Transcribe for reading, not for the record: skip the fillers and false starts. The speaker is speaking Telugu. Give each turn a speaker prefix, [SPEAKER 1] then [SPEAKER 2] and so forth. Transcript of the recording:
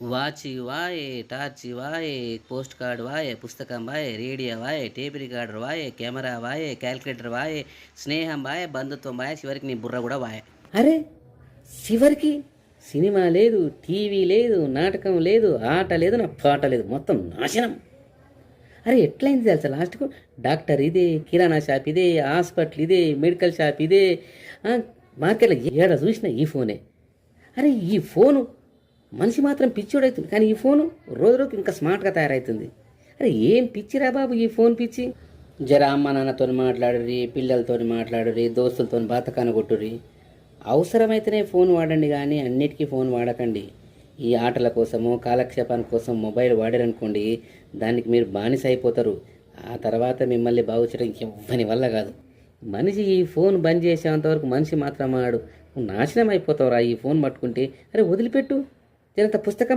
[SPEAKER 1] వాచి వాయే, టార్చి వాయే, పోస్ట్ కార్డ్ వాయే, పుస్తకం వాయే, రేడియో వాయే, టేప్ రికార్డర్ వాయే, కెమెరా వాయే, క్యాలిక్యులేటర్ వాయే, స్నేహం వాయే, బంధుత్వం వాయే, చివరికి నీ బుర్ర కూడా వాయే.
[SPEAKER 2] అరే చివరికి సినిమా లేదు, టీవీ లేదు, నాటకం లేదు, ఆట లేదు, నా పాట లేదు, మొత్తం నాశనం. అరే ఎట్లయింది తెలుసా లాస్ట్కు? డాక్టర్ ఇదే, కిరాణా షాప్ ఇదే, హాస్పిటల్ ఇదే, మెడికల్ షాప్ ఇదే, మార్కెట్లో ఏడ చూసినా ఈ ఫోనే. అరే ఈ ఫోను మనిషి మాత్రం పిచ్చోడవుతుంది, కానీ ఈ ఫోను రోజు రోజుకి ఇంకా స్మార్ట్గా తయారవుతుంది. అరే ఏం పిచ్చిరా బాబు ఈ ఫోన్ పిచ్చి. జర అమ్మ నాన్నతో మాట్లాడురి, పిల్లలతో మాట్లాడురి, దోస్తులతో బాతకాన కొట్టురి. అవసరమైతేనే ఫోన్ వాడండి, కానీ అన్నిటికీ ఫోన్ వాడకండి. ఈ ఆటల కోసమో కాలక్షేపాని కోసం మొబైల్ వాడారనుకోండి, దానికి మీరు బానిస అయిపోతారు. ఆ తర్వాత మిమ్మల్ని బాగు చేయడం ఎవ్వని వల్ల కాదు. మనిషి ఈ ఫోన్ బంద్ చేసేంతవరకు మనిషి మాత్రం ఆడు నాశనం అయిపోతావురా ఈ ఫోన్ పట్టుకుంటే. అరే వదిలిపెట్టు, జనంత పుస్తకం